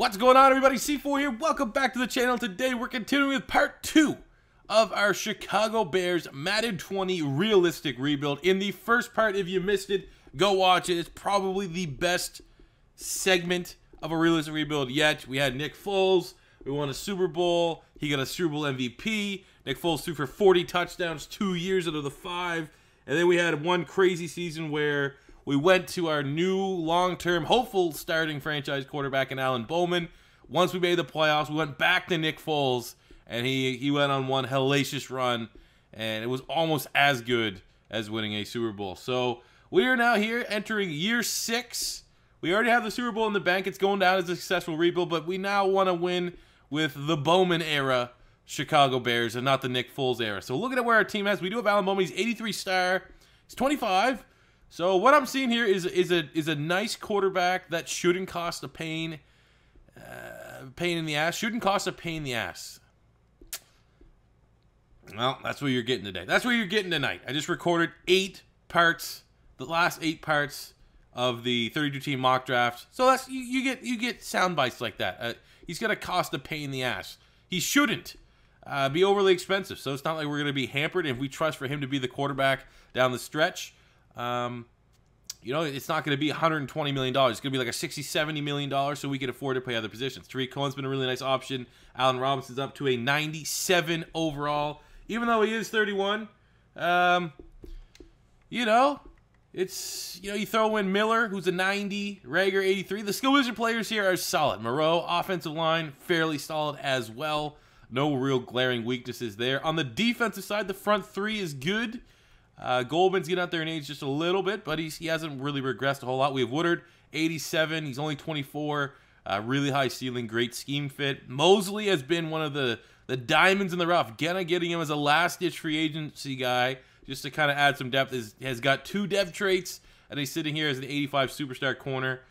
What's going on, everybody? C4 here. Welcome back to the channel. Today we're continuing with part 2 of our Chicago Bears Madden 20 realistic rebuild. In the first part, if you missed it, go watch it. It's probably the best segment of a realistic rebuild yet. We had Nick Foles. We won a Super Bowl. He got a Super Bowl MVP. Nick Foles threw for 40 touchdowns 2 years out of the 5. And then we had one crazy season where we went to our new long-term, hopeful starting franchise quarterback in Alan Bowman. Once we made the playoffs, we went back to Nick Foles, and he went on one hellacious run, and it was almost as good as winning a Super Bowl. So we are now here entering year 6. We already have the Super Bowl in the bank. It's going down as a successful rebuild, but we now want to win with the Bowman era Chicago Bears and not the Nick Foles era. So looking at where our team has, we do have Alan Bowman. He's 83 star. He's 25. So what I'm seeing here is a nice quarterback that shouldn't cost a pain in the ass. Shouldn't cost a pain in the ass. Well, that's what you're getting today. That's what you're getting tonight. I just recorded 8 parts, the last 8 parts of the 32-team mock draft. So that's you get sound bites like that. He's gonna cost a pain in the ass. He shouldn't be overly expensive. So it's not like we're gonna be hampered if we trust for him to be the quarterback down the stretch. You know, it's not going to be $120 million. It's going to be like a $60, $70 million, so we can afford to play other positions. Tariq Cohen's been a really nice option. Allen Robinson's up to a 97 overall, even though he is 31. You know, you throw in Miller, who's a 90, Rager 83. The skill position players here are solid. Moreau, offensive line, fairly solid as well. No real glaring weaknesses there. On the defensive side, the front 3 is good. Goldman's getting out there in age just a little bit, but he hasn't really regressed a whole lot. We have Woodard, 87. He's only 24. Really high ceiling, great scheme fit. Mosley has been one of the diamonds in the rough. Getting him as a last-ditch free agency guy just to kind of add some depth. Has got 2 dev traits, and he's sitting here as an 85 superstar corner.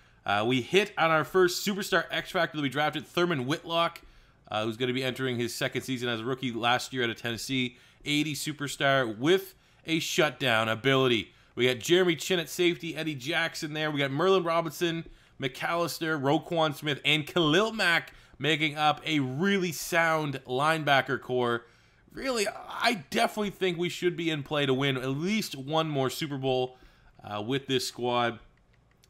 We hit on our first superstar X-Factor that we drafted, Thurman Whitlock, who's going to be entering his 2nd season as a rookie last year out of Tennessee. 80 superstar with a shutdown ability. We got Jeremy Chin at safety, Eddie Jackson there. We got Merlin Robinson, McAllister, Roquan Smith, and Khalil Mack making up a really sound linebacker core. Really, I definitely think we should be in play to win at least one more Super Bowl with this squad,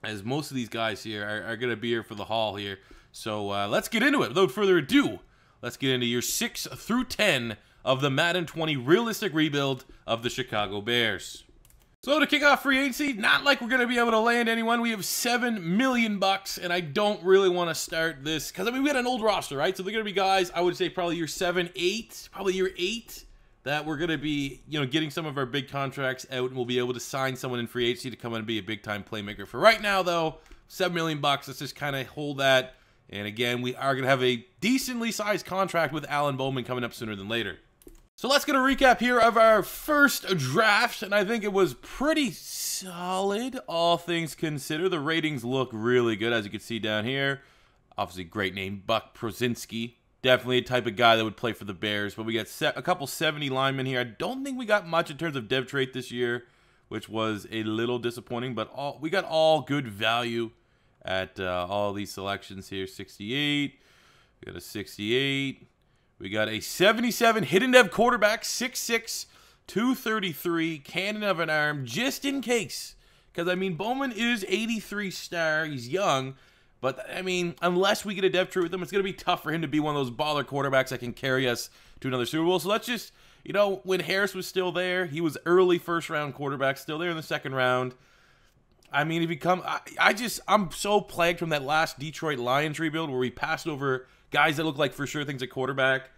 as most of these guys here are going to be here for the haul here. So let's get into it. Without further ado, let's get into year 6 through 10 of the Madden 20 realistic rebuild of the Chicago Bears. So to kick off free agency, not like we're going to be able to land anyone. We have $7 million, and I don't really want to start this because, I mean, we had an old roster, right? So they're going to be guys, I would say probably year 7, 8, probably year 8, that we're going to be, getting some of our big contracts out, and we'll be able to sign someone in free agency to come in and be a big-time playmaker. For right now, though, $7 million, let's just kind of hold that. And again, we are going to have a decently sized contract with Alan Bowman coming up sooner than later. So let's get a recap here of our first draft, and I think it was pretty solid, all things considered. The ratings look really good, as you can see down here. Obviously, great name, Buck Prozinski. Definitely a type of guy that would play for the Bears, but we got a couple 70 linemen here. I don't think we got much in terms of dev trait this year, which was a little disappointing, but we got all good value at all these selections here. 68, we got a 68. We got a 77 hidden dev quarterback, 6'6", 233, cannon of an arm, just in case. Because, I mean, Bowman is 83 star. He's young. But, I mean, unless we get a dev trait with him, it's going to be tough for him to be one of those baller quarterbacks that can carry us to another Super Bowl. So let's just, when Harris was still there, he was early first-round quarterback, still there in the 2nd round. I mean, if he come, I'm so plagued from that last Detroit Lions rebuild where we passed over guys that look like for sure things at quarterback,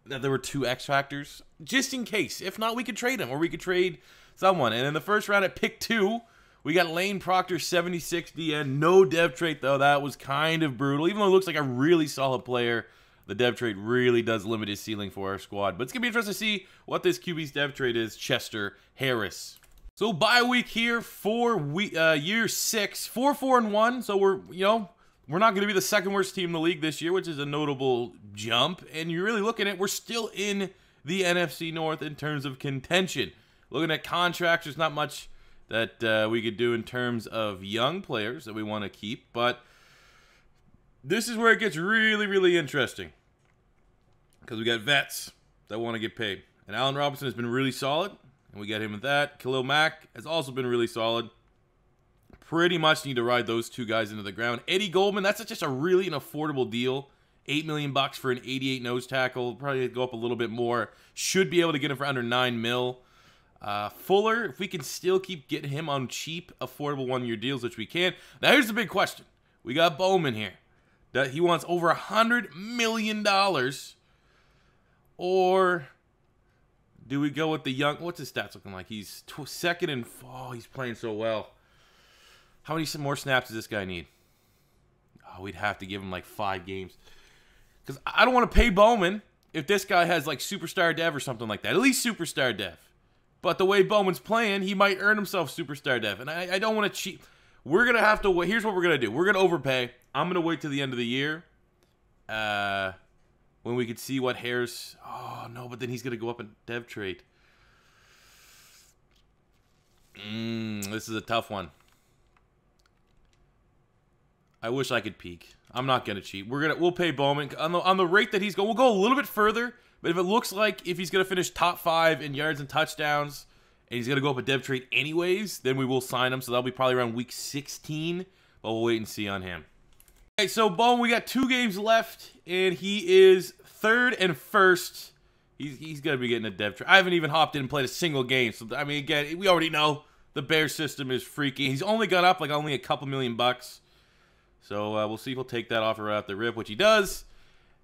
that there were 2 X factors, just in case. If not, we could trade him, or we could trade someone. And in the first round at pick 2, we got Lane Proctor, 76 DN, no dev trait though. That was kind of brutal. Even though he looks like a really solid player, the dev trait really does limit his ceiling for our squad. But it's gonna be interesting to see what this QB's dev trait is. Chester Harris. So bye week here for year 6, 4-4-1. So we're not going to be the 2nd worst team in the league this year, which is a notable jump. And you're really looking at, we're still in the NFC North in terms of contention. Looking at contracts, there's not much that we could do in terms of young players that we want to keep. But This is where it gets really, really interesting. Because we got vets that want to get paid. And Merlin Robinson has been really solid. And we got him with that. Khalil Mack has also been really solid. Pretty much need to ride those two guys into the ground. Eddie Goldman, that's just a really an affordable deal. $8 million for an 88 nose tackle. Probably go up a little bit more. Should be able to get him for under $9 million. Fuller, if we can still keep getting him on cheap, affordable one-year deals, which we can. Now, here's the big question. We got Bowman here. He wants over $100 million. Or do we go with the young... What's his stats looking like? He's second and... Oh, he's playing so well. How many more snaps does this guy need? Oh, we'd have to give him like 5 games. Because I don't want to pay Bowman if this guy has like superstar dev or something like that. At least superstar dev. But the way Bowman's playing, he might earn himself superstar dev. And I don't want to cheat. We're going to have to wait. Here's what we're going to do. We're going to overpay. I'm going to wait till the end of the year. When we could see what Harris... Oh, no, but then he's going to go up in dev trade. This is a tough one. I wish I could peek. I'm not going to cheat. We'll pay Bowman. On the rate that he's going, we'll go a little bit further. But if it looks like if he's going to finish top 5 in yards and touchdowns, and he's going to go up a dev trade anyways, then we will sign him. So that'll be probably around week 16. But we'll wait and see on him. Okay, so Bowman, we got 2 games left, and he is 3rd and 1st. He's going to be getting a dev trade. I haven't even hopped in and played a single game. So, I mean, again, we already know the Bears system is freaky. He's only gone up like only a couple $1 million. So we'll see if he'll take that offer out the rip, which he does.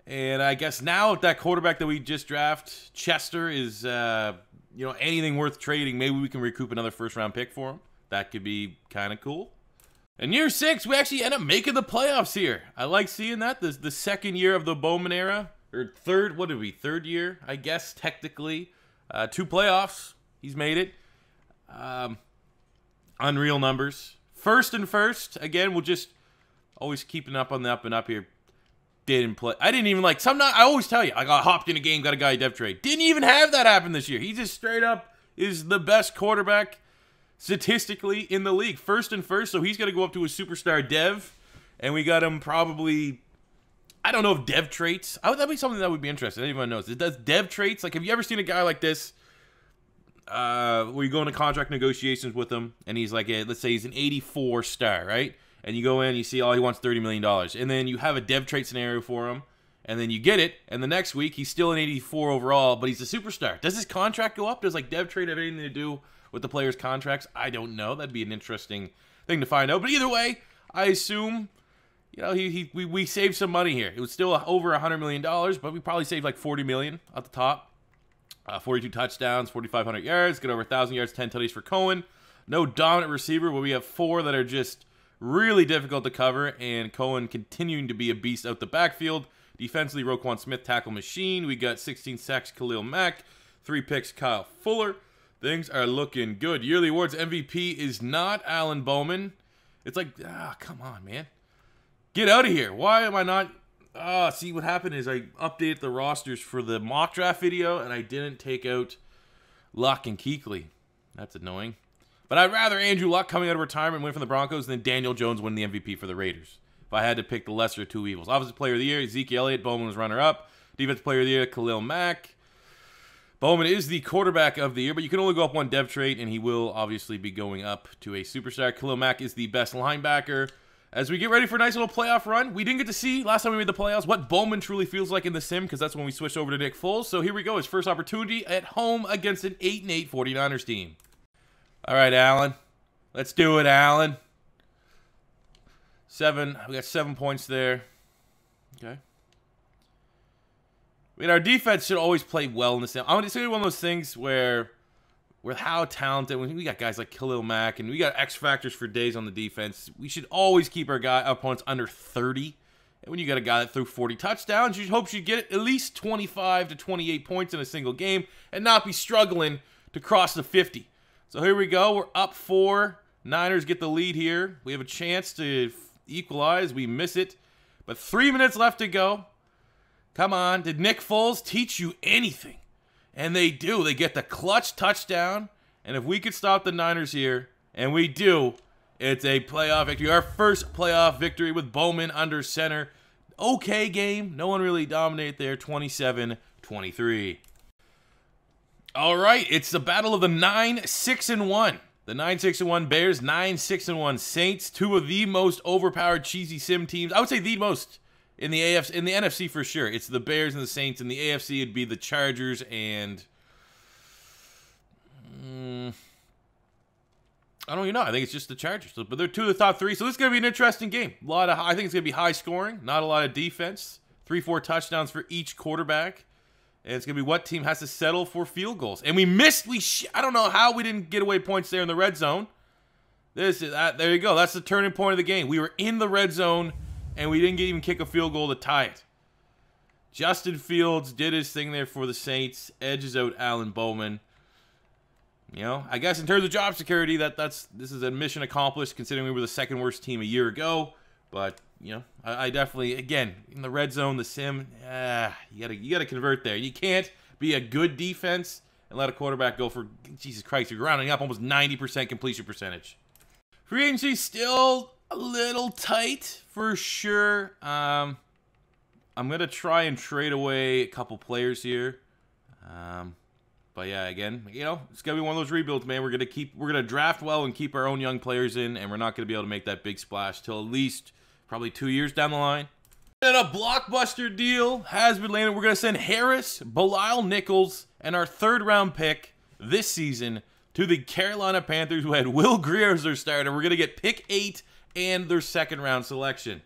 And I guess now that quarterback that we just drafted, Chester, is anything worth trading. Maybe we can recoup another first-round pick for him. That could be kind of cool. In year 6, we actually end up making the playoffs here. I like seeing that. This the second year of the Bowman era. Or third, what did we? 3rd year, I guess, technically. 2 playoffs. He's made it. Unreal numbers. 1st and 1st. Again, we'll just always keeping up on the up and up here. Didn't play. I didn't even like. I always tell you, I got hopped in a game, got a guy dev trade. Didn't even have that happen this year. He just straight up is the best quarterback statistically in the league. 1st and 1st, so he's going to go up to a superstar dev. And we got him probably... I don't know if dev traits. That'd be something that would be interesting. Anyone knows. It does dev traits. Like, have you ever seen a guy like this where you go into contract negotiations with him and he's like, let's say he's an 84 star, right? And you go in, you see, oh, he wants $30 million. And then you have a dev trait scenario for him, and then you get it, and the next week he's still an 84 overall, but he's a superstar. Does his contract go up? Does like dev trade have anything to do with the players' contracts? I don't know. That'd be an interesting thing to find out. But either way, I assume... we saved some money here. It was still over $100 million, but we probably saved like $40 million at the top. 42 touchdowns, 4,500 yards, get over 1,000 yards, 10 tutties for Cohen. No dominant receiver, but we have 4 that are just really difficult to cover, and Cohen continuing to be a beast out the backfield. Defensively, Roquan Smith, tackle machine. We got 16 sacks, Khalil Mack. 3 picks, Kyle Fuller. Things are looking good. Yearly awards MVP is not Alan Bowman. It's like, come on, man. Get out of here. Why am I not... see, what happened is I updated the rosters for the mock draft video, and I didn't take out Luck and Kuechly. That's annoying. But I'd rather Andrew Luck coming out of retirement win from the Broncos than Daniel Jones win the MVP for the Raiders. If I had to pick the lesser of 2 evils. Offensive Player of the Year, Zeke Elliott. Bowman was runner-up. Defensive Player of the Year, Khalil Mack. Bowman is the quarterback of the year, but you can only go up 1 dev trait, and he will obviously be going up to a superstar. Khalil Mack is the best linebacker. As we get ready for a nice little playoff run, we didn't get to see, last time we made the playoffs, what Bowman truly feels like in the sim, because that's when we switched over to Nick Foles. So here we go, his first opportunity at home against an 8-8 49ers team. All right, Allen. Let's do it, Allen. We got 7 points there. Okay. I mean, our defense should always play well in the sim. I'm going to say one of those things where... with how talented, when we got guys like Khalil Mack and we got X factors for days on the defense, we should always keep our opponents under 30. And when you got a guy that threw 40 touchdowns, you hope you get at least 25 to 28 points in a single game and not be struggling to cross the 50. So here we go. We're up 4. Niners get the lead here. We have a chance to equalize. We miss it. But 3 minutes left to go. Come on. Did Nick Foles teach you anything? And they do. They get the clutch touchdown. And if we could stop the Niners here, and we do, it's a playoff victory. Our first playoff victory with Bowman under center. okay game. No one really dominated there. 27-23. All right, it's the battle of the 9-6-1. The 9-6-1 Bears, 9-6-1 Saints. Two of the most overpowered cheesy sim teams. I would say the most in the AFC, in the NFC for sure. It's the Bears and the Saints. In the AFC, it'd be the Chargers and I don't even know. I think it's just the Chargers. But they're two of the top three. So this is going to be an interesting game. I think it's going to be high scoring. Not a lot of defense. 3-4 touchdowns for each quarterback. And it's going to be what team has to settle for field goals. And we missed. I don't know how we didn't get away points there in the red zone. There you go. That's the turning point of the game. We were in the red zone, and we didn't even kick a field goal to tie it. Justin Fields did his thing there for the Saints. Edges out Allen Bowman. You know, I guess in terms of job security, this is a mission accomplished considering we were the second worst team a year ago. But, you know, I definitely, again, in the red zone, the sim, you gotta convert there. You can't be a good defense and let a quarterback go for, Jesus Christ, you're rounding up almost 90% completion percentage. Free agency still a little tight for sure. I'm gonna try and trade away a couple players here. But yeah, again, you know, it's gonna be one of those rebuilds, man. We're gonna draft well and keep our own young players in, and we're not gonna be able to make that big splash till at least probably 2 years down the line. And a blockbuster deal has been landed. We're gonna send Harris, Belial Nichols, and our 3rd round pick this season to the Carolina Panthers, who had Will Grier as their starter. We're gonna get pick 8 and their 2nd round selection.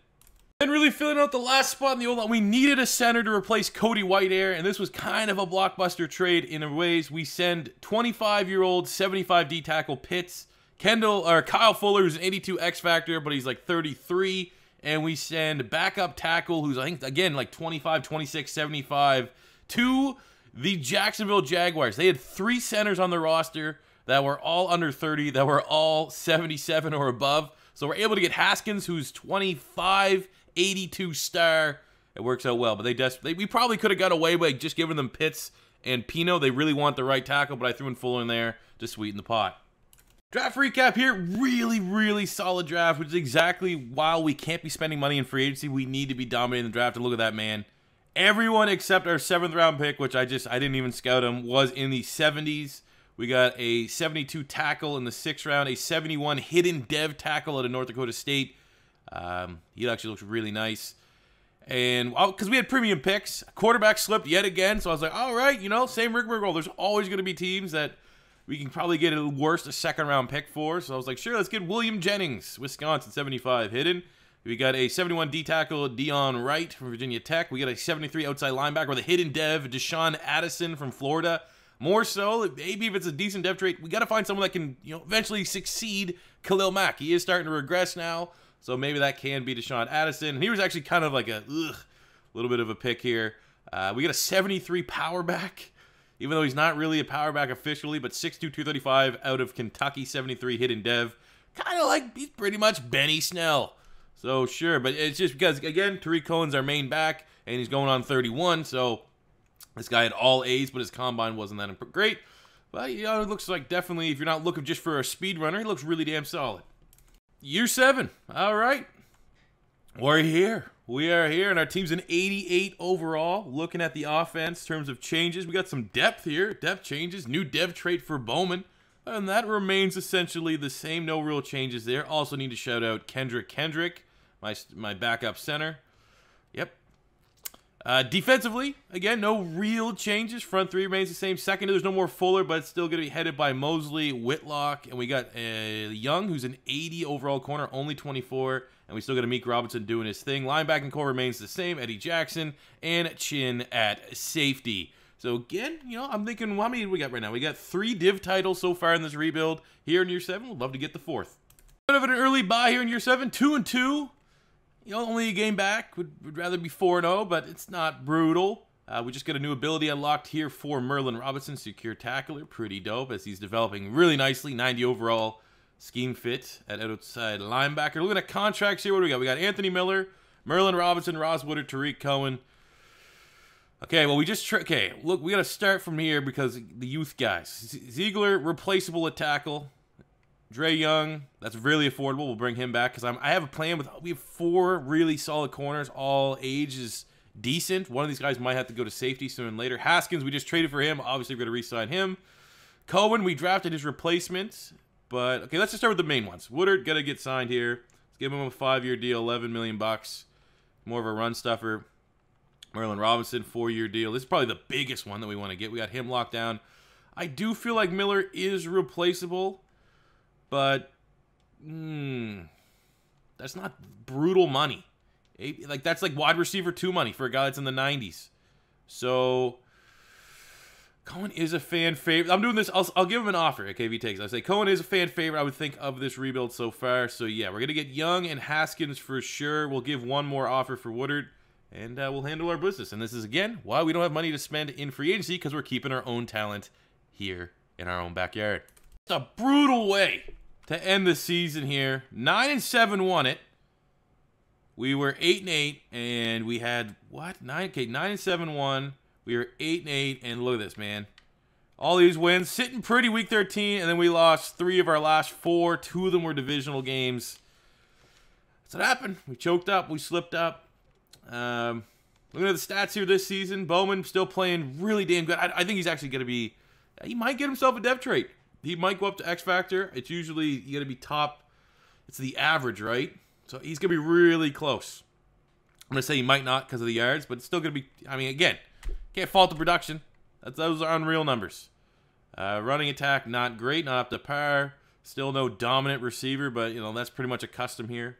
And really filling out the last spot in the old line. We needed a center to replace Cody Whitehair, and this was kind of a blockbuster trade in ways. We send 25-year-old 75 D tackle Pitts, Kyle Fuller, who's an 82 X Factor, but he's like 33, and we send backup tackle, who's I think again like 25, 26, 75, to the Jacksonville Jaguars. They had 3 centers on the roster that were all under 30, that were all 77 or above. So we're able to get Haskins, who's 25. 82 star. It works out well, but we probably could have got away by just giving them Pitts and Pino. They really want the right tackle, but I threw in Fuller in there to sweeten the pot. Draft recap here. Really, really solid draft, which is exactly why we can't be spending money in free agency. We need to be dominating the draft. And look at that, man. Everyone except our 7th round pick, which I didn't even scout him, was in the 70s. We got a 72 tackle in the 6th round, a 71 hidden dev tackle out of North Dakota State. He actually looks really nice. And because we had premium picks, quarterback slipped yet again. So I was like, all right, you know, same rigmarole. There's always going to be teams that we can probably get at worst a 2nd round pick for. So I was like, sure, let's get William Jennings, Wisconsin, 75 hidden. We got a 71 D tackle, Dion Wright from Virginia Tech. We got a 73 outside linebacker with a hidden dev, Deshaun Addison from Florida. More so, maybe if it's a decent dev trait, we got to find someone that can, you know, eventually succeed. Khalil Mack. He is starting to regress now. So maybe that can be Deshaun Addison. And he was actually kind of like a little bit of a pick here. We got a 73 power back, even though he's not really a power back officially, but 6'2", 235 out of Kentucky, 73 hidden dev. Kind of like he's pretty much Benny Snell. So sure, but it's just because, again, Tariq Cohen's our main back, and he's going on 31. So this guy had all A's, but his combine wasn't that great. But, you know, it looks like definitely, if you're not looking just for a speed runner, he looks really damn solid. Year 7. All right. We're here. We are here, and our team's an 88 overall. Looking at the offense in terms of changes, we got some depth here. Depth changes. New dev trait for Bowman. And that remains essentially the same. No real changes there. Also need to shout out Kendrick, my backup center. Yep. Defensively, again, no real changes. Front 3 remains the same. Second, there's no more Fuller, but it's still going to be headed by Mosley, Whitlock, and we got Young, who's an 80 overall corner, only 24, and we still got Meek Robinson doing his thing. Linebacking core remains the same. Eddie Jackson and Chin at safety. So again, you know, I'm thinking, how many do we got right now? We got 3 div titles so far in this rebuild. Here in year 7, we'd love to get the 4th. Bit of an early bye here in year 7, 2-2. You know, only a game back. Would rather be 4-0, but it's not brutal. We just got a new ability unlocked here for Merlin Robinson, secure tackler. Pretty dope as he's developing really nicely. 90 overall scheme fit at outside linebacker. Looking at contracts here. What do we got? We got Anthony Miller, Merlin Robinson, Ross Woodard, Tariq Cohen. Okay, well, we just... Okay, look, we got to start from here because the youth guys. Ziegler, replaceable at tackle. Dre Young, that's really affordable. We'll bring him back because I have a plan with. We have 4 really solid corners. All age is decent. One of these guys might have to go to safety sooner than later. Haskins, we just traded for him. Obviously, we're going to re-sign him. Cohen, we drafted his replacement. But, okay, let's just start with the main ones. Woodard, got to get signed here. Let's give him a 5-year deal, $11 million. More of a run stuffer. Merlin Robinson, 4-year deal. This is probably the biggest one that we want to get. We got him locked down. I do feel like Miller is replaceable. But, that's not brutal money. Like, that's like wide receiver 2 money for a guy that's in the 90s. So, Cohen is a fan favorite. I'm doing this. I'll give him an offer, okay, if he takes it. I say Cohen is a fan favorite, I would think, of this rebuild so far. So, yeah, we're going to get Young and Haskins for sure. We'll give one more offer for Woodard, and we'll handle our business. And this is, again, why we don't have money to spend in free agency, because we're keeping our own talent here in our own backyard. It's a brutal way to end the season here. 9-7 won it. We were 8-8, and we had, what? 9-7 won. We were 8-8, and look at this, man. All these wins, sitting pretty week 13, and then we lost 3 of our last 4. 2 of them were divisional games. That's what happened. We choked up. We slipped up. Looking at the stats here this season, Bowman still playing really damn good. I think he's actually going to be, he might get himself a depth trait. He might go up to X Factor. It's usually, you got to be top. It's the average, right? So he's going to be really close. I'm going to say he might not because of the yards, but it's still going to be, I mean, again, can't fault the production. Those are unreal numbers. Running attack, not great, not up to par. Still no dominant receiver, but, you know, that's pretty much a custom here.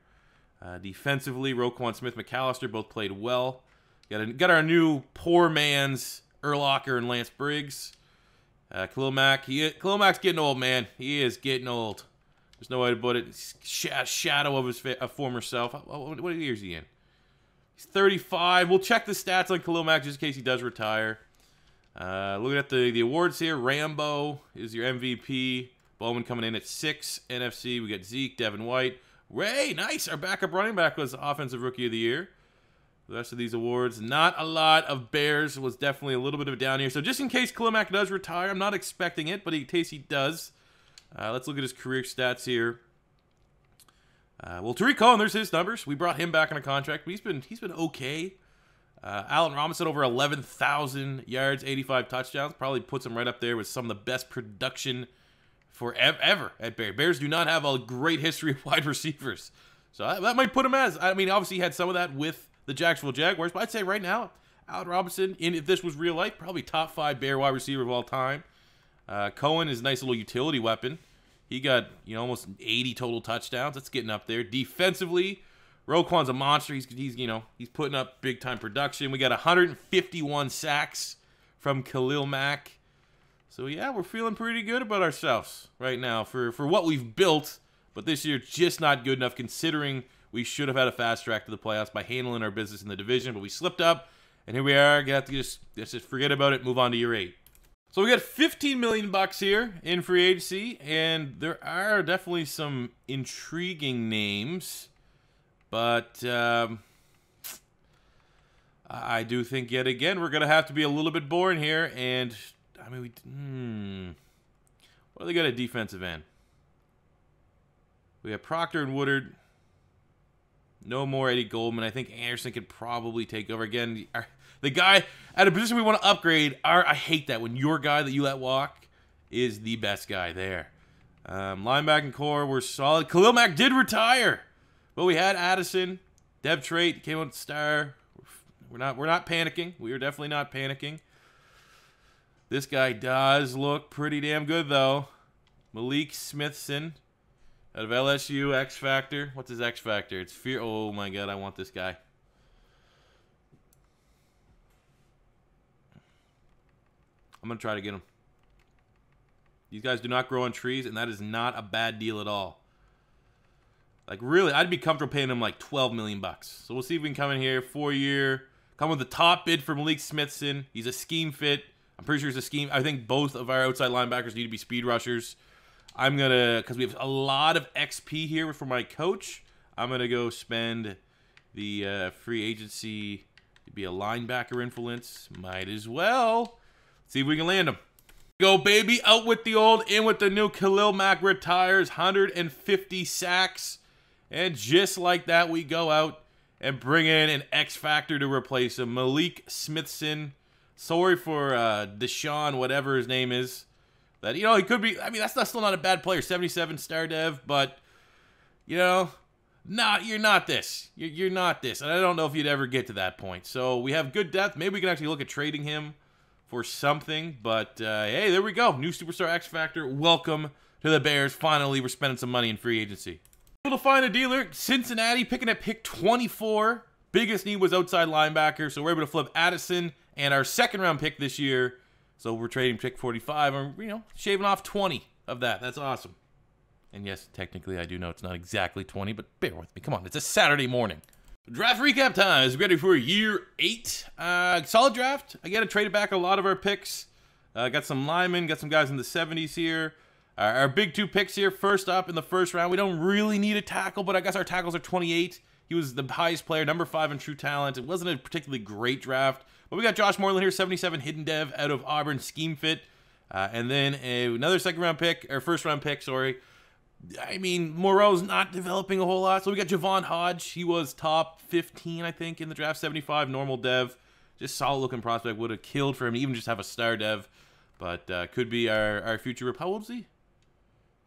Defensively, Roquan Smith, McAllister both played well. Got our new poor man's Urlacher and Lance Briggs. Khalil Mack, Khalil Mack's getting old, man. He is getting old. There's no way to put it. Shadow of his former self. What year is he in? He's 35. We'll check the stats on Khalil Mack just in case he does retire. Looking at the awards here, Rambo is your MVP. Bowman coming in at 6. NFC, we got Zeke, Devin White. Ray, nice. Our backup running back was Offensive Rookie of the Year. The rest of these awards, not a lot of Bears. Was definitely a little bit of a down here. So just in case Khalil Mack does retire, I'm not expecting it, but in case he does, let's look at his career stats here. Well, Tariq Cohen, there's his numbers. We brought him back on a contract, but he's been okay. Allen Robinson over 11,000 yards, 85 touchdowns. Probably puts him right up there with some of the best production ever at Bears. Bears do not have a great history of wide receivers. So that might put him as, I mean, obviously he had some of that with the Jacksonville Jaguars, but I'd say right now, Allen Robinson, if this was real life, probably top 5 Bear wide receiver of all time. Cohen is a nice little utility weapon. He got, you know, almost 80 total touchdowns. That's getting up there. Defensively, Roquan's a monster. He's putting up big time production. We got 151 sacks from Khalil Mack. So yeah, we're feeling pretty good about ourselves right now for what we've built. But this year, just not good enough considering we should have had a fast track to the playoffs by handling our business in the division. But we slipped up, and here we are. Got to just forget about it. Move on to year 8. So we got $15 million here in free agency, and there are definitely some intriguing names. But I do think, yet again, we're going to have to be a little bit boring here. And, I mean, what do they got at defensive end? We have Proctor and Woodard. No more Eddie Goldman. I think Anderson could probably take over again. The guy at a position we want to upgrade, I hate that when your guy that you let walk is the best guy there. Linebacking core, we're solid. Khalil Mack did retire, but we had Addison. Dev Trait came out star. We're not panicking. We are definitely not panicking. This guy does look pretty damn good though. Malik Smithson out of LSU, X Factor. What's his X Factor? It's fear. Oh my God, I want this guy. I'm going to try to get him. These guys do not grow on trees, and that is not a bad deal at all. Like, really, I'd be comfortable paying him like $12 million. So we'll see if we can come in here. 4-year. Come with the top bid for Malik Smithson. He's a scheme fit. I'm pretty sure he's a scheme. I think both of our outside linebackers need to be speed rushers. I'm going to, because we have a lot of XP here for my coach, I'm going to go spend the free agency to be a linebacker influence. Might as well. See if we can land him. Go, baby. Out with the old, in with the new. Khalil Mack retires, 150 sacks. And just like that, we go out and bring in an X Factor to replace him. Malik Smithson. Sorry for Deshaun, whatever his name is. That, you know, he could be, I mean, that's still not a bad player. 77 star dev, but, you know, you're not this. You're not this. And I don't know if you'd ever get to that point. So we have good depth. Maybe we can actually look at trading him for something. But, hey, there we go. New Superstar X Factor. Welcome to the Bears. Finally, we're spending some money in free agency. Able to find a dealer. Cincinnati picking at pick 24. Biggest need was outside linebacker. So we're able to flip Addison and our second round pick this year. So we're trading pick 45, and, you know, shaving off 20 of that. That's awesome. And yes, technically I do know it's not exactly 20, but bear with me. Come on, it's a Saturday morning. Draft recap time is ready for year 8. Solid draft. Again, I traded back a lot of our picks. Got some linemen, got some guys in the 70s here. Our big 2 picks here. First up in the first round, we don't really need a tackle, but I guess our tackles are 28. He was the highest player, number 5 in true talent. It wasn't a particularly great draft. But we got Josh Moreland here, 77 hidden dev out of Auburn, scheme fit. And then another second-round pick, or first-round pick, sorry. I mean, Moreau's not developing a whole lot. So we got Javon Hodge. He was top 15, I think, in the draft, 75, normal dev. Just solid-looking prospect. Would have killed for him to even just have a star dev. But could be our future. How old is he?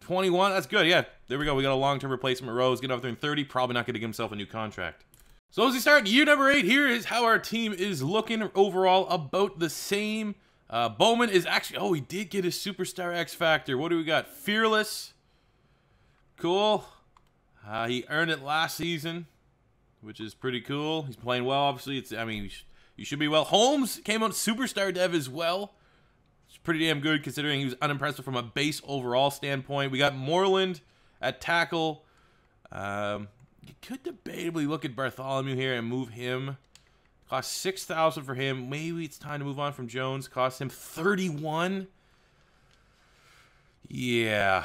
21? That's good, yeah. There we go. We got a long-term replacement. Moreau's getting up there in 30. Probably not going to give himself a new contract. So as we start year number 8, here is how our team is looking overall, about the same. Bowman is actually, oh, he did get his Superstar X Factor. What do we got? Fearless. Cool. He earned it last season, which is pretty cool. He's playing well, obviously. I mean, you should be well. Holmes came out Superstar Dev as well. It's pretty damn good considering he was unimpressive from a base overall standpoint. We got Moreland at tackle. You could debatably look at Bartholomew here and move him. Cost $6,000 for him. Maybe it's time to move on from Jones. Cost him $31. Yeah.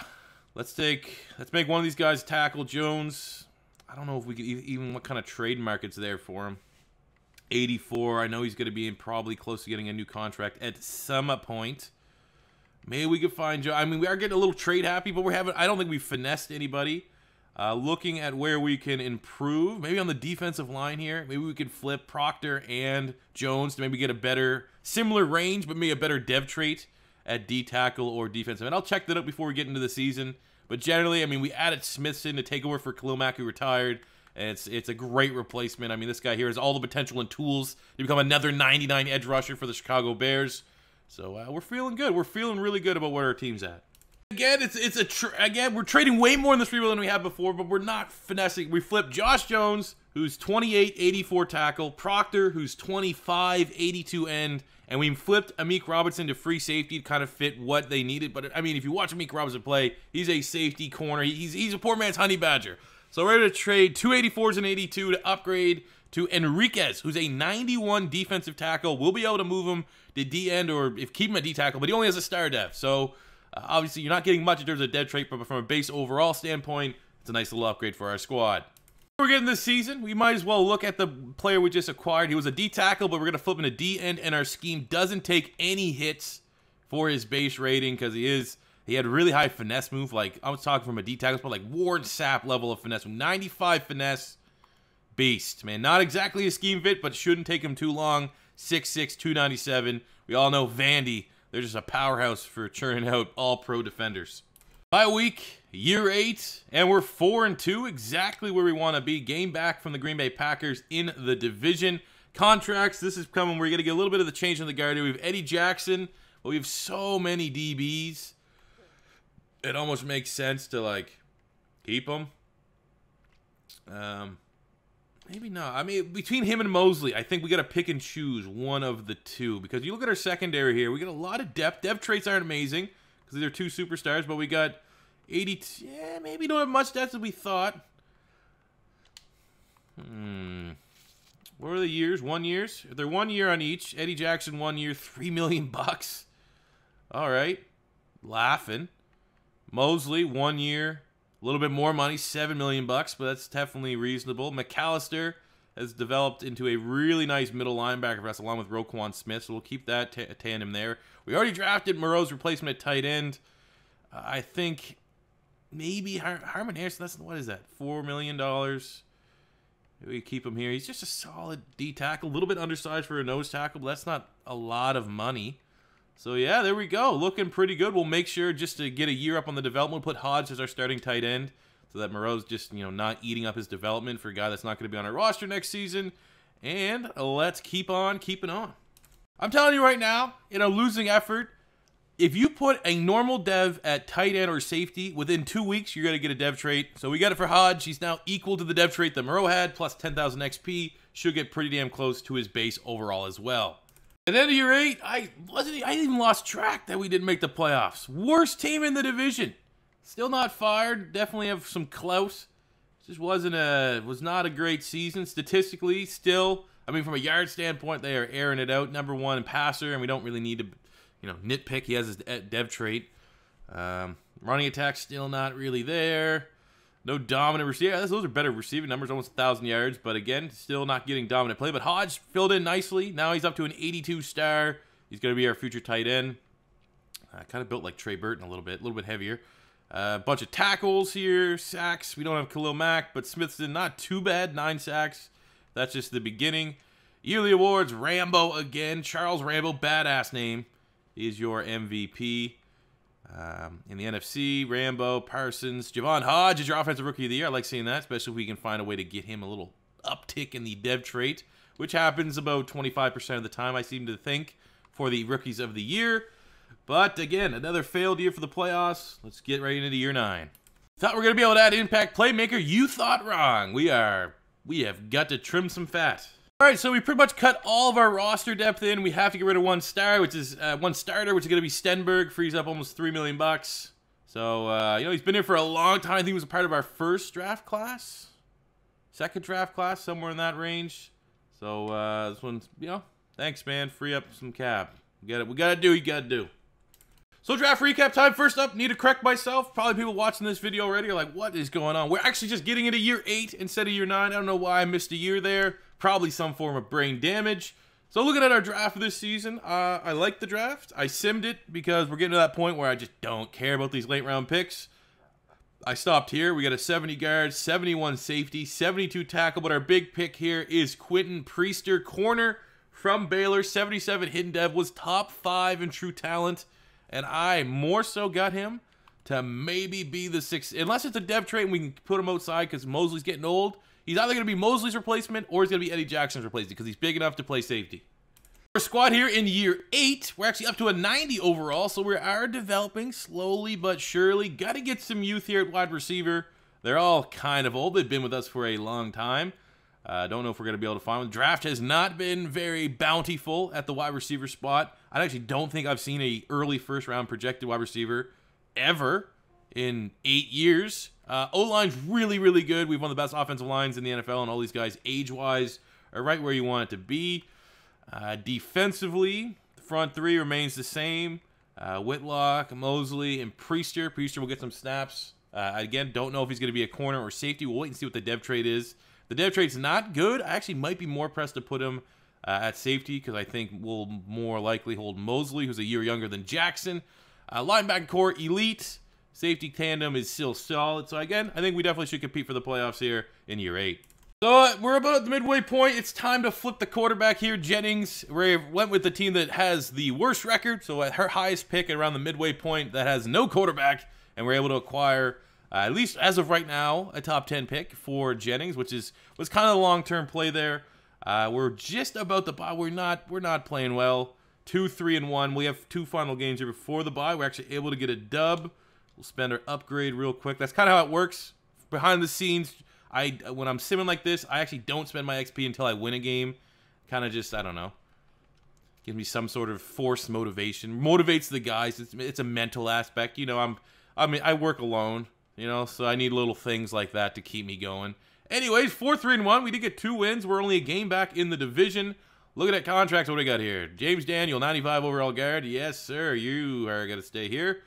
Let's make one of these guys tackle Jones. I don't know if we could even what kind of trade market's there for him. 84. I know he's going to be probably close to getting a new contract at some point. Maybe we could find Joe. I mean, we are getting a little trade happy, but I don't think we finessed anybody. Looking at where we can improve, maybe on the defensive line here. Maybe we could flip Proctor and Jones to maybe get a better, similar range, but maybe a better dev trait at D tackle or defensive. And I'll check that out before we get into the season. But generally, I mean, we added Smithson to take over for Khalil Mack, who retired. And it's a great replacement. I mean, this guy here has all the potential and tools to become another 99 edge rusher for the Chicago Bears. So we're feeling good. We're feeling really good about where our team's at. Again, again, we're trading way more in this rebuild than we have before, but we're not finessing. We flipped Josh Jones, who's 28, 84 tackle, Proctor, who's 25, 82 end, and we flipped Merlin Robinson to free safety to kind of fit what they needed. But I mean, if you watch Merlin Robinson play, he's a safety corner. He's a poor man's honey badger. So we're going to trade 2 84s and 82 to upgrade to Enriquez, who's a 91 defensive tackle. We'll be able to move him to D end or keep him at D tackle, but he only has a star depth. So obviously, you're not getting much in terms of dead trait, but from a base overall standpoint, it's a nice little upgrade for our squad. We're getting this season, we might as well look at the player we just acquired. He was a D tackle, but we're going to flip him to D end, and our scheme doesn't take any hits for his base rating because he had really high finesse move. Like, I was talking from a D tackle, but like Ward Sapp level of finesse. 95 finesse beast, man. Not exactly a scheme fit, but shouldn't take him too long. 6'6", 297. We all know Vandy. They're just a powerhouse for churning out all-pro defenders. Bye week, year 8, and we're 4-2, exactly where we want to be. Game back from the Green Bay Packers in the division. Contracts, this is coming. We're going to get a little bit of the change in the guard here. We have Eddie Jackson, but we have so many DBs. It almost makes sense to, like, keep them. Maybe not. I mean, between him and Mosley, I think we got to pick and choose one of the two. Because you look at our secondary here, we got a lot of depth. Depth traits aren't amazing because these are 2 superstars, but we got 80. Yeah, maybe don't have much depth as we thought. What are the years? 1 year? If they're 1 year on each, Eddie Jackson 1 year, $3 million. All right, laughing. Mosley 1 year. A little bit more money, $7 million, but that's definitely reasonable. McAllister, has developed into a really nice middle linebacker for us, along with Roquan Smith, so we'll keep that tandem there. We already drafted Moreau's replacement at tight end. I think maybe Harmon Harrison, what is that, $4 million? We keep him here. He's just a solid D tackle, a little bit undersized for a nose tackle, but that's not a lot of money. So yeah, there we go. Looking pretty good. We'll make sure just to get a year up on the development, we'll put Hodge as our starting tight end so that Moreau's just, not eating up his development for a guy that's not going to be on our roster next season. And let's keep on keeping on. I'm telling you right now, in a losing effort, if you put a normal dev at tight end or safety, within 2 weeks, you're going to get a dev trait. So we got it for Hodge. He's now equal to the dev trait that Moreau had, plus 10,000 XP. Should get pretty damn close to his base overall as well. At the end of year 8, I even lost track that we didn't make the playoffs. Worst team in the division. Still not fired. Definitely have some clout. Just was not a great season. Statistically, still, from a yard standpoint, they are airing it out. Number 1 in passer, and we don't really need to, nitpick. He has his dev trait. Running attack still not really there. No dominant receiver. Yeah, those are better receiving numbers, almost 1,000 yards. But again, still not getting dominant play. But Hodge filled in nicely. Now he's up to an 82 star. He's going to be our future tight end. Kind of built like Trey Burton a little bit heavier. A bunch of tackles here, sacks. We don't have Khalil Mack, but Smithson, not too bad, 9 sacks. That's just the beginning. Yearly awards, Rambo again. Charles Rambo, badass name, is your MVP. In the NFC, Rambo, Parsons, Javon Hodge is your offensive rookie of the year. I like seeing that, especially if we can find a way to get him a little uptick in the dev trait, which happens about 25% of the time, I seem to think, for the rookies of the year. But again, another failed year for the playoffs. Let's get right into year 9. Thought we were going to be able to add impact playmaker. You thought wrong. We have got to trim some fat. All right, so we pretty much cut all of our roster depth in. We have to get rid of one starter, which is going to be Stenberg. Frees up almost $3 million. So, he's been here for a long time. I think he was a part of our first draft class. Second draft class, somewhere in that range. So, this one's, thanks, man. Free up some cap. We got to do what you got to do. So draft recap time. First up, need to correct myself. Probably people watching this video already are like, what is going on? We're actually just getting into year 8 instead of year 9. I don't know why I missed a year there. Probably some form of brain damage. So looking at our draft this season, I like the draft. I simmed it because we're getting to that point where I just don't care about these late round picks. I stopped here. We got a 70 guard, 71 safety, 72 tackle, but our big pick here is Quentin Priester, corner from Baylor. 77 hidden dev, was top 5 in true talent. And I more so got him to maybe be the 6th. Unless it's a dev trait and we can put him outside because Mosley's getting old. He's either going to be Mosley's replacement or he's going to be Eddie Jackson's replacement because he's big enough to play safety. Our squad here in year 8. We're actually up to a 90 overall. So we are developing slowly but surely. Got to get some youth here at wide receiver. They're all kind of old. They've been with us for a long time. Don't know if we're going to be able to find one. The draft has not been very bountiful at the wide receiver spot. I actually don't think I've seen a early first round projected wide receiver ever in 8 years. O-line's really, really good. We've one of the best offensive lines in the NFL, and all these guys, age-wise, are right where you want it to be. Defensively, the front 3 remains the same. Whitlock, Mosley, and Priester. Priester will get some snaps. Again, don't know if he's going to be a corner or safety. We'll wait and see what the dev trait is. The dev trait's not good. I actually might be more pressed to put him at safety because I think we'll more likely hold Mosley, who's a year younger than Jackson. Linebacker core, elite. Safety tandem is still solid. So again, I think we definitely should compete for the playoffs here in year 8. So we're about at the midway point. It's time to flip the quarterback here. Jennings went with the team that has the worst record. So at her highest pick around the midway point that has no quarterback. And we're able to acquire, at least as of right now, a top 10 pick for Jennings, which was kind of a long-term play there. We're just about the bye. We're not playing well. 2-3-1. We have 2 final games here before the bye. We're actually able to get a dub. We'll spend our upgrade real quick. That's kind of how it works. Behind the scenes, when I'm simming like this, I actually don't spend my XP until I win a game. Kind of just, I don't know. Give me some sort of forced motivation. Motivates the guys. It's a mental aspect. I work alone. So I need little things like that to keep me going. Anyways, 4-3-1. We did get 2 wins. We're only a game back in the division. Looking at contracts, what do we got here? James Daniel, 95 overall guard. Yes, sir. You are going to stay here.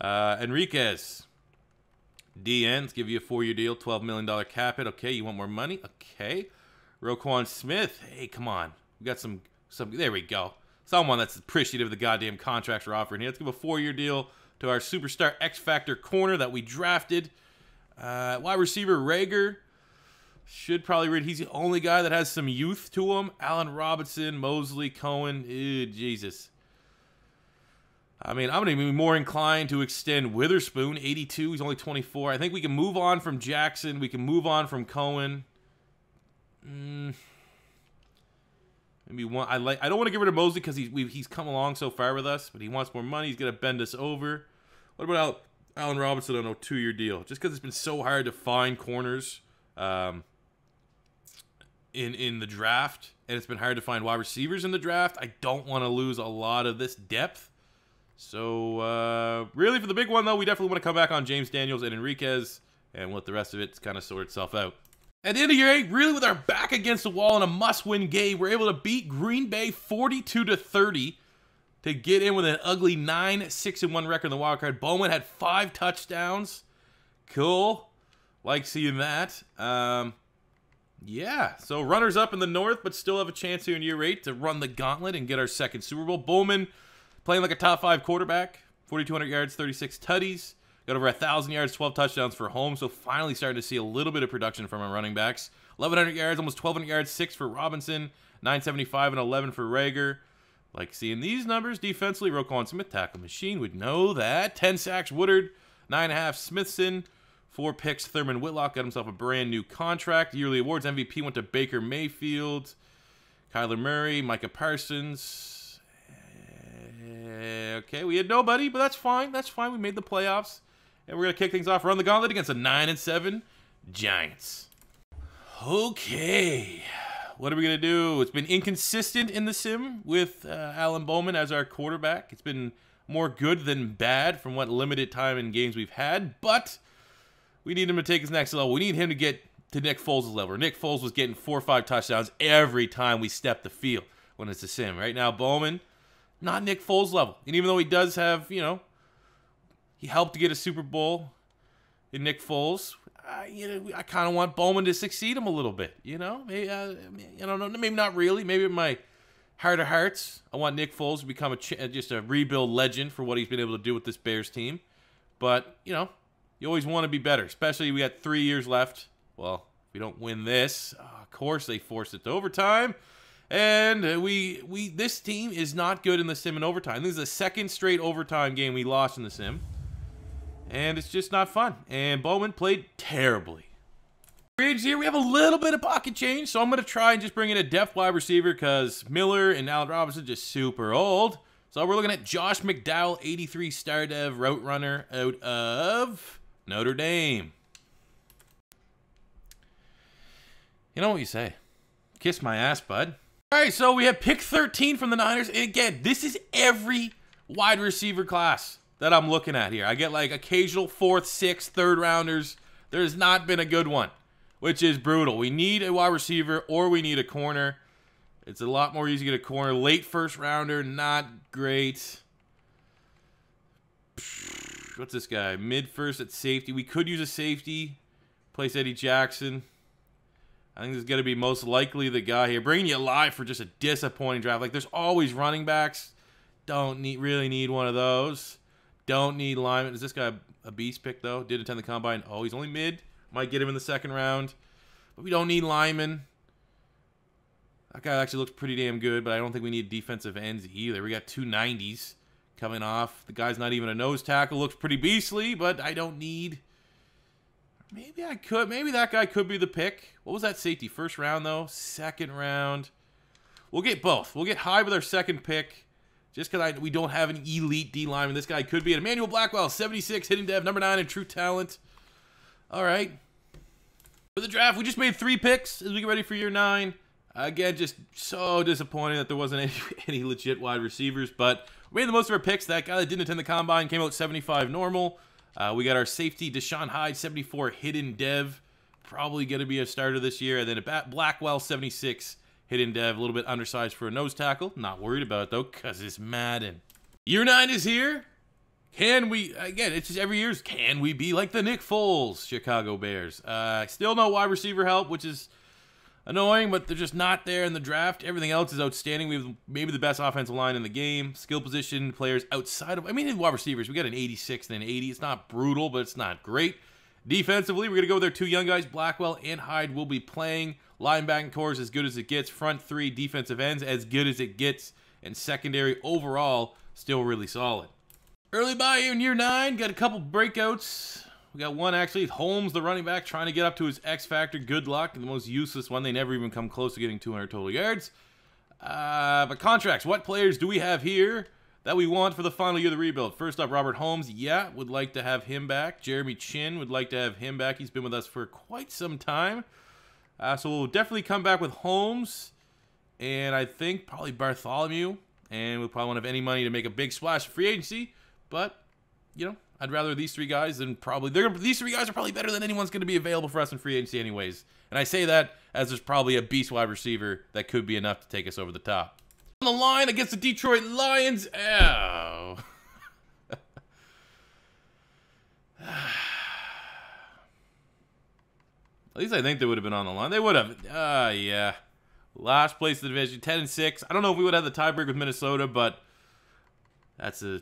Enriquez. DN, let's give you a 4-year deal, $12 million cap hit. Okay, you want more money? Okay. Roquan Smith. Hey, come on. We got some. There we go. Someone that's appreciative of the goddamn contracts we're offering here. Let's give a 4-year deal to our superstar X-Factor corner that we drafted. Wide receiver Rager. Should probably read. He's the only guy that has some youth to him. Allen Robinson, Mosley, Cohen. Ew, Jesus. I mean, I'm going to be more inclined to extend Witherspoon, 82. He's only 24. I think we can move on from Jackson. We can move on from Cohen. Maybe one. I don't want to get rid of Mosley because he's come along so far with us, but he wants more money. He's going to bend us over. What about Allen Robinson on a 2-year deal? Just because it's been so hard to find corners in the draft, and it's been hard to find wide receivers in the draft, I don't want to lose a lot of this depth. So, really, for the big one, though, we definitely want to come back on James Daniels and Enriquez and let the rest of it kind of sort itself out. At the end of year 8, really with our back against the wall in a must-win game, we're able to beat Green Bay 42-30 to get in with an ugly 9-6-1 record in the wild card. Bowman had 5 touchdowns. Cool. Like seeing that. Yeah, so runners up in the North, but still have a chance here in year 8 to run the gauntlet and get our second Super Bowl. Bowman playing like a top 5 quarterback. 4,200 yards, 36 tutties. Got over 1,000 yards, 12 touchdowns for Holmes. So finally starting to see a little bit of production from our running backs. 1,100 yards, almost 1,200 yards, 6 for Robinson. 975 and 11 for Rager. Like seeing these numbers defensively. Roquan Smith, tackle machine, would know that. 10 sacks, Woodard. 9.5, Smithson. 4 picks, Thurman Whitlock got himself a brand new contract. Yearly awards, MVP went to Baker Mayfield. Kyler Murray, Micah Parsons. Okay, we had nobody, but that's fine. That's fine. We made the playoffs. And we're going to kick things off, run the gauntlet against a 9-7 Giants. Okay. What are we going to do? It's been inconsistent in the sim with Alan Bowman as our quarterback. It's been more good than bad from what limited time in games we've had, but we need him to take his next level. We need him to get to Nick Foles' level. Nick Foles was getting 4 or 5 touchdowns every time we stepped the field when it's a sim. Right now, Bowman, not Nick Foles' level. And even though he does have, you know, he helped to get a Super Bowl in Nick Foles, I kind of want Bowman to succeed him a little bit, you know? Maybe, I don't know, maybe not really. Maybe in my heart of hearts, I want Nick Foles to become just a rebuild legend for what he's been able to do with this Bears team. But, you know, you always want to be better, especially we got 3 years left. Well, if we don't win this, of course they forced it to overtime. And this team is not good in the sim in overtime. This is the second straight overtime game we lost in the sim. And it's just not fun. And Bowman played terribly. Here we have a little bit of pocket change, so I'm going to try and just bring in a depth wide receiver because Miller and Allen Robinson just super old. So we're looking at Josh McDowell, 83 star dev route runner out of Notre Dame. You know what you say. Kiss my ass, bud. All right, so we have pick 13 from the Niners. And again, this is every wide receiver class that I'm looking at here. I get like occasional 4th, 6th, 3rd rounders. There's not been a good one, which is brutal. We need a wide receiver or we need a corner. It's a lot more easy to get a corner. Late 1st rounder, not great. What's this guy? Mid-1st at safety. We could use a safety. Place Eddie Jackson. I think this is going to be most likely the guy here. Bringing you live for just a disappointing draft. Like, there's always running backs. Don't really need one of those. Don't need linemen. Is this guy a beast pick, though? Did attend the combine. Oh, he's only mid. Might get him in the 2nd round. But we don't need linemen. That guy actually looks pretty damn good, but I don't think we need defensive ends either. We got 2 90s coming off. The guy's not even a nose tackle. Looks pretty beastly, but I don't need... Maybe I could. Maybe that guy could be the pick. What was that safety? 1st round, though? 2nd round. We'll get both. We'll get high with our 2nd pick. Just because we don't have an elite D lineman. This guy could be an Emmanuel Blackwell, 76, hitting dev, number 9 in true talent. All right. For the draft, we just made 3 picks as we get ready for year 9. Again, just so disappointing that there wasn't any legit wide receivers. But we made the most of our picks. That guy that didn't attend the combine came out 75 normal. We got our safety, Deshaun Hyde, 74 hidden dev. Probably going to be a starter this year. And then a Blackwell, 76 hidden dev. A little bit undersized for a nose tackle. Not worried about it, though, because it's Madden. Year 9 is here. Can we, again, it's just every year, can we be like the Nick Foles Chicago Bears? Still no wide receiver help, which is annoying, but they're just not there in the draft. Everything else is outstanding. We have maybe the best offensive line in the game. Skill position players outside of, I mean, in wide receivers, we got an 86 and an 80. It's not brutal, but it's not great. Defensively, we're going to go with our two young guys. Blackwell and Hyde will be playing. Linebacking core is as good as it gets. Front three defensive ends as good as it gets. And secondary overall, still really solid. Early buy in year 9. Got a couple breakouts. We got one, actually, Holmes, the running back, trying to get up to his X factor. Good luck. The most useless one. They never even come close to getting 200 total yards. But contracts. What players do we have here that we want for the final year of the rebuild? First up, Robert Holmes. Yeah, would like to have him back. Jeremy Chin would like to have him back. He's been with us for quite some time. So we'll definitely come back with Holmes. And I think probably Bartholomew. And we'll probably won't have any money to make a big splash in free agency. But, you know, I'd rather these three guys than probably... These three guys are probably better than anyone's going to be available for us in free agency anyways. And I say that as there's probably a beast wide receiver that could be enough to take us over the top. On the line against the Detroit Lions. Ow. At least I think they would have been on the line. They would have. Yeah. Last place in the division, 10-6. I don't know if we would have the tiebreak with Minnesota, but that's a...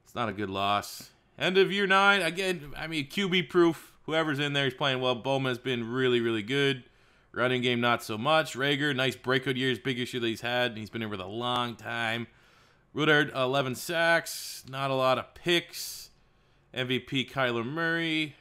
It's not a good loss. End of year 9. Again, I mean, QB proof. Whoever's in there, he's playing well. Bowman has been really, really good. Running game, not so much. Rager, nice breakout years. Big issue that he's had. He's been here for a long time. Woodard, 11 sacks. Not a lot of picks. MVP, Kyler Murray.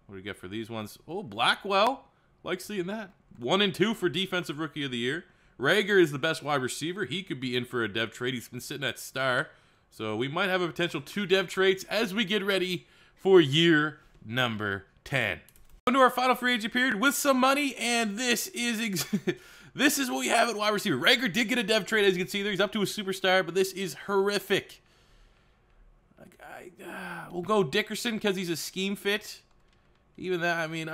What do we get for these ones? Oh, Blackwell. Like seeing that. 1 and 2 for Defensive Rookie of the Year. Rager is the best wide receiver. He could be in for a dev trade. He's been sitting at star. So we might have a potential 2 dev traits as we get ready for year number 10. Into our final free agent period with some money, and this is this is what we have at wide receiver. Rager did get a dev trade, as you can see there. He's up to a superstar, but this is horrific. We'll go Dickerson because he's a scheme fit. Even that, I mean,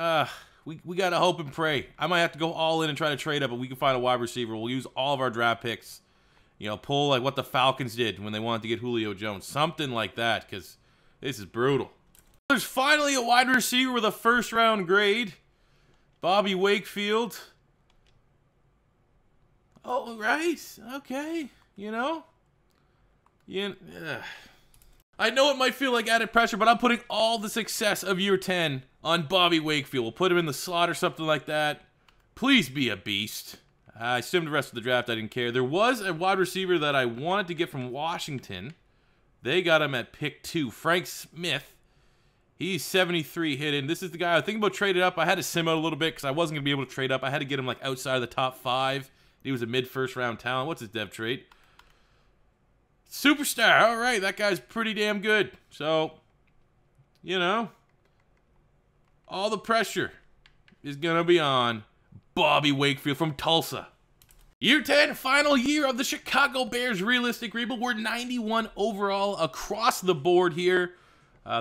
we got to hope and pray. I might have to go all in and try to trade up, but we can find a wide receiver. We'll use all of our draft picks. You know, pull like what the Falcons did when they wanted to get Julio Jones. Something like that, because this is brutal. There's finally a wide receiver with a first-round grade. Bobby Wakefield. Oh, right. Okay. You know? I know it might feel like added pressure, but I'm putting all the success of year 10 on Bobby Wakefield. We'll put him in the slot or something like that. Please be a beast. I assumed the rest of the draft, I didn't care. There was a wide receiver that I wanted to get from Washington. They got him at pick 2. Frank Smith. He's 73 hidden. This is the guy I was thinking about trading up. I had to sim out a little bit because I wasn't going to be able to trade up. I had to get him like outside of the top 5. He was a mid-first round talent. What's his dev trait? Superstar. All right, that guy's pretty damn good. So, you know, all the pressure is going to be on Bobby Wakefield from Tulsa. Year 10, final year of the Chicago Bears realistic rebuild. We're 91 overall across the board here.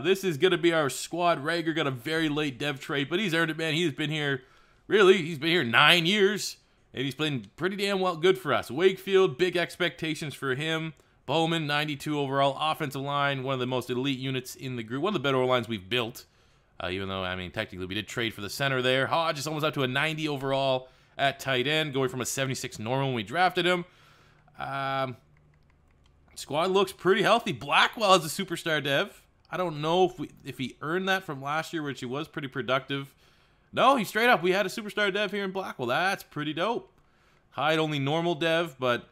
This is going to be our squad. Rager got a very late dev trade, but he's earned it, man. He's been here, really, he's been here 9 years, and he's been pretty damn well good for us. Wakefield, big expectations for him. Bowman, 92 overall. Offensive line, one of the most elite units in the group. One of the better lines we've built. Even though, I mean, technically we did trade for the center there. Hodge is almost up to a 90 overall at tight end, going from a 76 normal when we drafted him. Squad looks pretty healthy. Blackwell is a superstar dev. I don't know if he earned that from last year, which he was pretty productive. No, he straight up. We had a superstar dev here in Blackwell. That's pretty dope. Hyde only normal dev, but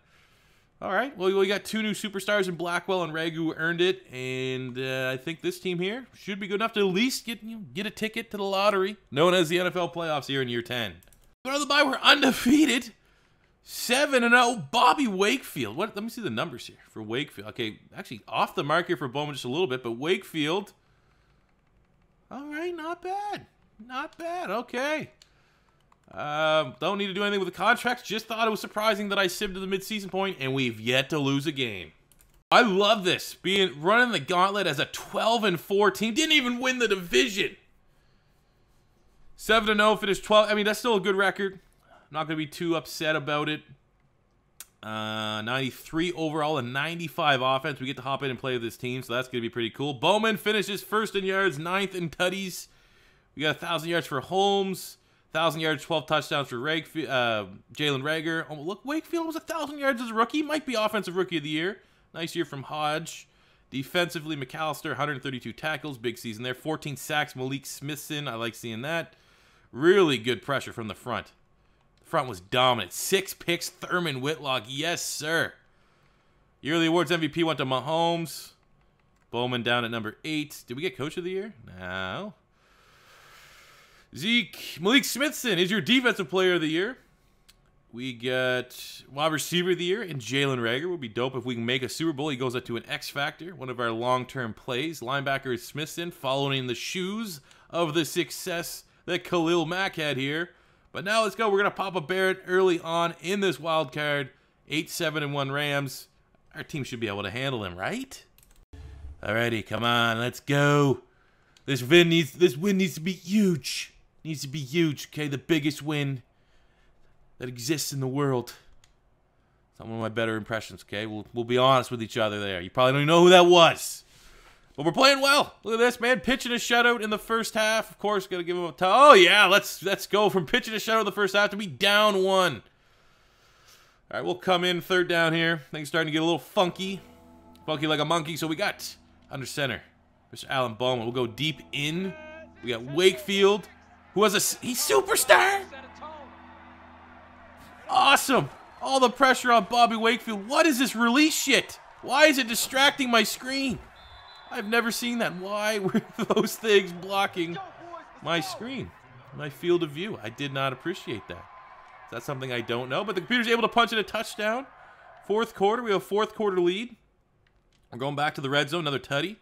all right. Well, we got 2 new superstars in Blackwell and Ragu who earned it, and I think this team here should be good enough to at least get a ticket to the lottery, known as the NFL playoffs here in year 10. Going to the bye, we're undefeated. 7-0, Bobby Wakefield. Let me see the numbers here for Wakefield. Okay, actually off the mark here for Bowman just a little bit, but Wakefield. All right, not bad. Not bad, okay. Don't need to do anything with the contracts. Just thought it was surprising that I sibbed to the midseason point, and we've yet to lose a game. I love this. Running the gauntlet as a 12-4 team. Didn't even win the division. 7-0, finished 12. I mean, that's still a good record. I'm not going to be too upset about it. 93 overall and 95 offense. We get to hop in and play with this team, so that's going to be pretty cool. Bowman finishes first in yards, 9th in tutties. We got 1,000 yards for Holmes. 1,000 yards, 12 touchdowns for Jalen Reagor. Oh, look, Wakefield was 1,000 yards as a rookie. Might be Offensive Rookie of the Year. Nice year from Hodge. Defensively, McAllister, 132 tackles. Big season there. 14 sacks, Malik Smithson. I like seeing that. Really good pressure from the front. The front was dominant. 6 picks, Thurman Whitlock. Yes, sir. Yearly Awards MVP went to Holmes. Bowman down at number 8. Did we get Coach of the Year? No. Zeke. Malik Smithson is your Defensive Player of the Year. We got Wide Receiver of the Year, and Jalen Reagor. Would be dope if we can make a Super Bowl. He goes up to an X Factor, one of our long-term plays. Linebacker is Smithson, following the shoes of the success that Khalil Mack had here. But now let's go. We're going to pop a Barrett early on in this wild card. 8-7-1 Rams. Our team should be able to handle him, right? Alrighty, come on, let's go. This win needs to be huge. Needs to be huge, okay? The biggest win that exists in the world. It's not one of my better impressions, okay? We'll be honest with each other there. You probably don't even know who that was. But we're playing well. Look at this, man. Pitching a shutout in the first half. Of course, got to give him a oh, yeah, let's go from pitching a shutout in the first half to be down 1. All right, we'll come in third down here. Things starting to get a little funky. Funky like a monkey. So we got under center, Mr. Alan Bowman. We'll go deep in. We got Wakefield, who has he's superstar. Awesome. All the pressure on Bobby Wakefield. What is this release shit? Why is it distracting my screen? I've never seen that. Why were those things blocking my screen, my field of view? I did not appreciate that. That's something I don't know. But the computer's able to punch in a touchdown. Fourth quarter. We have a fourth quarter lead. We're going back to the red zone. Another tutty.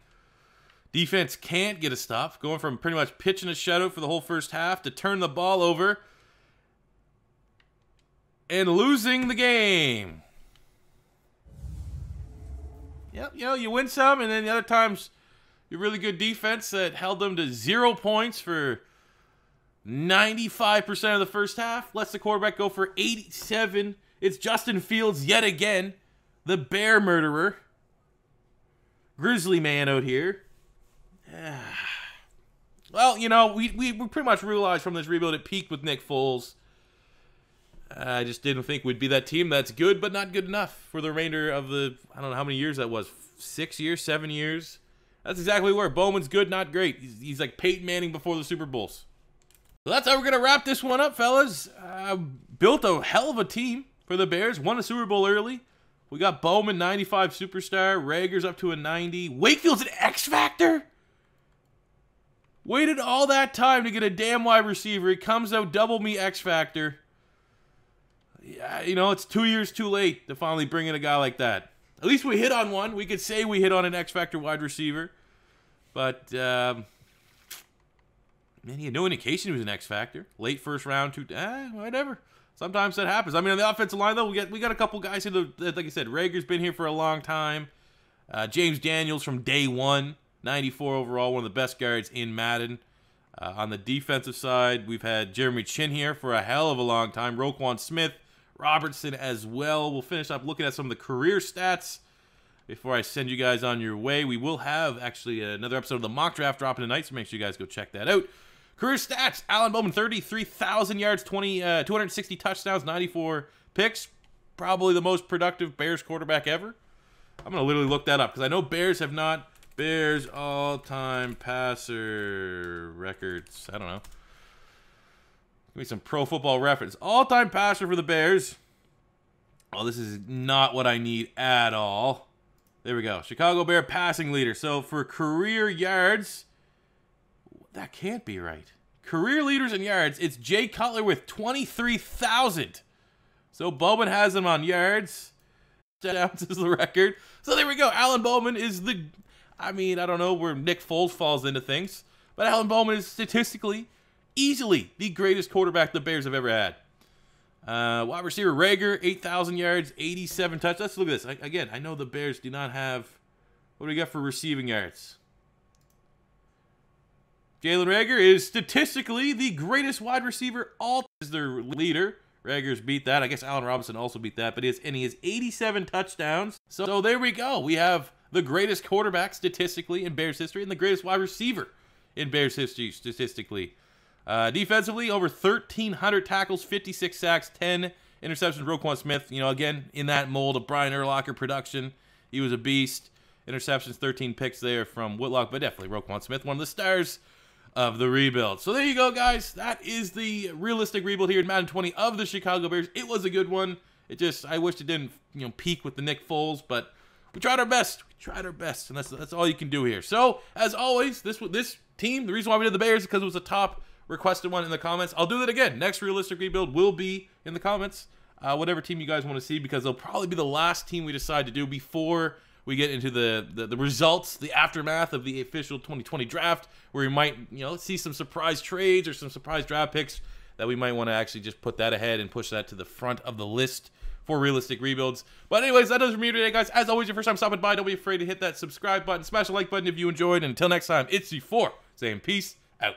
Defense can't get a stop. Going from pretty much pitching a shutout for the whole first half to turn the ball over and losing the game. Yep, you know, you win some, and then the other times you're really good defense that held them to 0 points for 95% of the first half. Lets the quarterback go for 87. It's Justin Fields yet again, the bear murderer. Grizzly man out here. Well, you know, we pretty much realized from this rebuild it peaked with Nick Foles. I just didn't think we'd be that team that's good, but not good enough for the remainder of the, I don't know how many years that was, 6 years, 7 years. That's exactly where Bowman's good, not great. He's like Peyton Manning before the Super Bowls. So that's how we're going to wrap this one up, fellas. Built a hell of a team for the Bears. Won a Super Bowl early. We got Bowman, 95 superstar. Reagor's up to a 90. Wakefield's an X Factor? Waited all that time to get a damn wide receiver. He comes out double me X Factor. Yeah, you know, it's 2 years too late to finally bring in a guy like that. At least we hit on one. We could say we hit on an X Factor wide receiver. But, man, he had no indication he was an X Factor. Late first round, whatever. Sometimes that happens. I mean, on the offensive line, though, we got a couple guys here that, like I said, Reagor's been here for a long time. James Daniels from day one, 94 overall, one of the best guards in Madden. On the defensive side, we've had Jeremy Chin here for a hell of a long time. Roquan Smith, Robertson as well. We'll finish up looking at some of the career stats before I send you guys on your way. We will have, actually, another episode of the mock draft dropping tonight, so make sure you guys go check that out. Career stats, Alan Bowman, 33,000 yards, 260 touchdowns, 94 picks. Probably the most productive Bears quarterback ever. I'm going to literally look that up because I know Bears have not. Bears all-time passer records. I don't know. Give me some Pro Football Reference. All-time passer for the Bears. Oh, this is not what I need at all. There we go. Chicago Bear passing leader. So for career yards, that can't be right. Career leaders in yards, it's Jay Cutler with 23,000. So Bowman has him on yards. Touchdowns is the record. So there we go. Alan Bowman is the, I mean, I don't know where Nick Foles falls into things, but Alan Bowman is statistically, easily the greatest quarterback the Bears have ever had. Wide receiver Reagor, 8,000 yards, 87 touchdowns. Let's look at this. Again, I know the Bears do not have, what do we got for receiving yards? Jalen Reagor is statistically the greatest wide receiver. All is their leader. Reagor's beat that. I guess Allen Robinson also beat that. But he has 87 touchdowns. So there we go. We have the greatest quarterback statistically in Bears history and the greatest wide receiver in Bears history statistically. Defensively, over 1,300 tackles, 56 sacks, 10 interceptions. Roquan Smith, again, in that mold of Brian Urlacher production. He was a beast. Interceptions, 13 picks there from Whitlock, but definitely Roquan Smith, one of the stars of the rebuild. So there you go, guys. That is the realistic rebuild here in Madden 20 of the Chicago Bears. It was a good one. I wish it didn't, peak with the Nick Foles, but we tried our best. We tried our best, and that's all you can do here. So, as always, this team, the reason why we did the Bears is because it was a top requested one in the comments. I'll do that again. Next realistic rebuild will be in the comments. Whatever team you guys want to see, because they'll probably be the last team we decide to do before we get into the results, the aftermath of the official 2020 draft, where we might, see some surprise trades or some surprise draft picks that we might want to actually just put that ahead and push that to the front of the list for realistic rebuilds. But anyways, that does it for me today, guys. As always, your first time stopping by, don't be afraid to hit that subscribe button, smash the like button if you enjoyed, and until next time, it's C4 saying peace out.